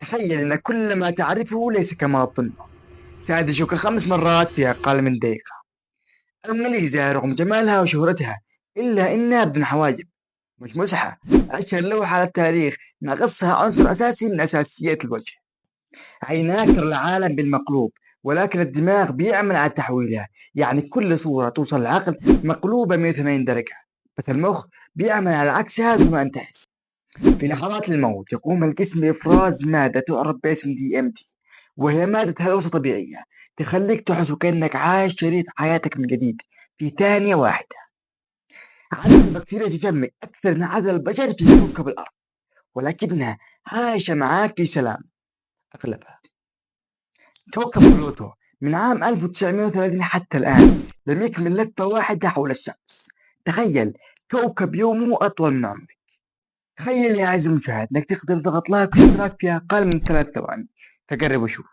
تخيل أن كل ما تعرفه ليس كما تظن. سأدشك 5 مرات في أقل من دقيقة. الموناليزا رغم جمالها وشهرتها إلا إنها بدون حواجب، مش مسحة. أشهر لوحة على التاريخ ناقصها عنصر أساسي من أساسيات الوجه. عيناك ترى العالم بالمقلوب، ولكن الدماغ بيعمل على تحويلها. يعني كل صورة توصل للعقل مقلوبة 180 درجة، بس المخ بيعمل على عكسها دون أن تحس. في لحظات الموت يقوم الجسم بإفراز مادة تعرف باسم DMT، وهي مادة هلوسة طبيعية تخليك تحس وكأنك عايش شريط حياتك من جديد في ثانية واحدة. عدد البكتيريا في فمك أكثر من عدد البشر في كوكب الأرض، ولكنها عايشة معاك في سلام أغلبها. كوكب بلوتو من عام 1930 حتى الآن لم يكمل لفة واحدة حول الشمس. تخيل، كوكب يومه أطول من عمرك. تخيل يا عزيزي المشاهد انك تقدر تضغط لايك واشتراك في اقل من 3 ثواني. فقرب وشوف.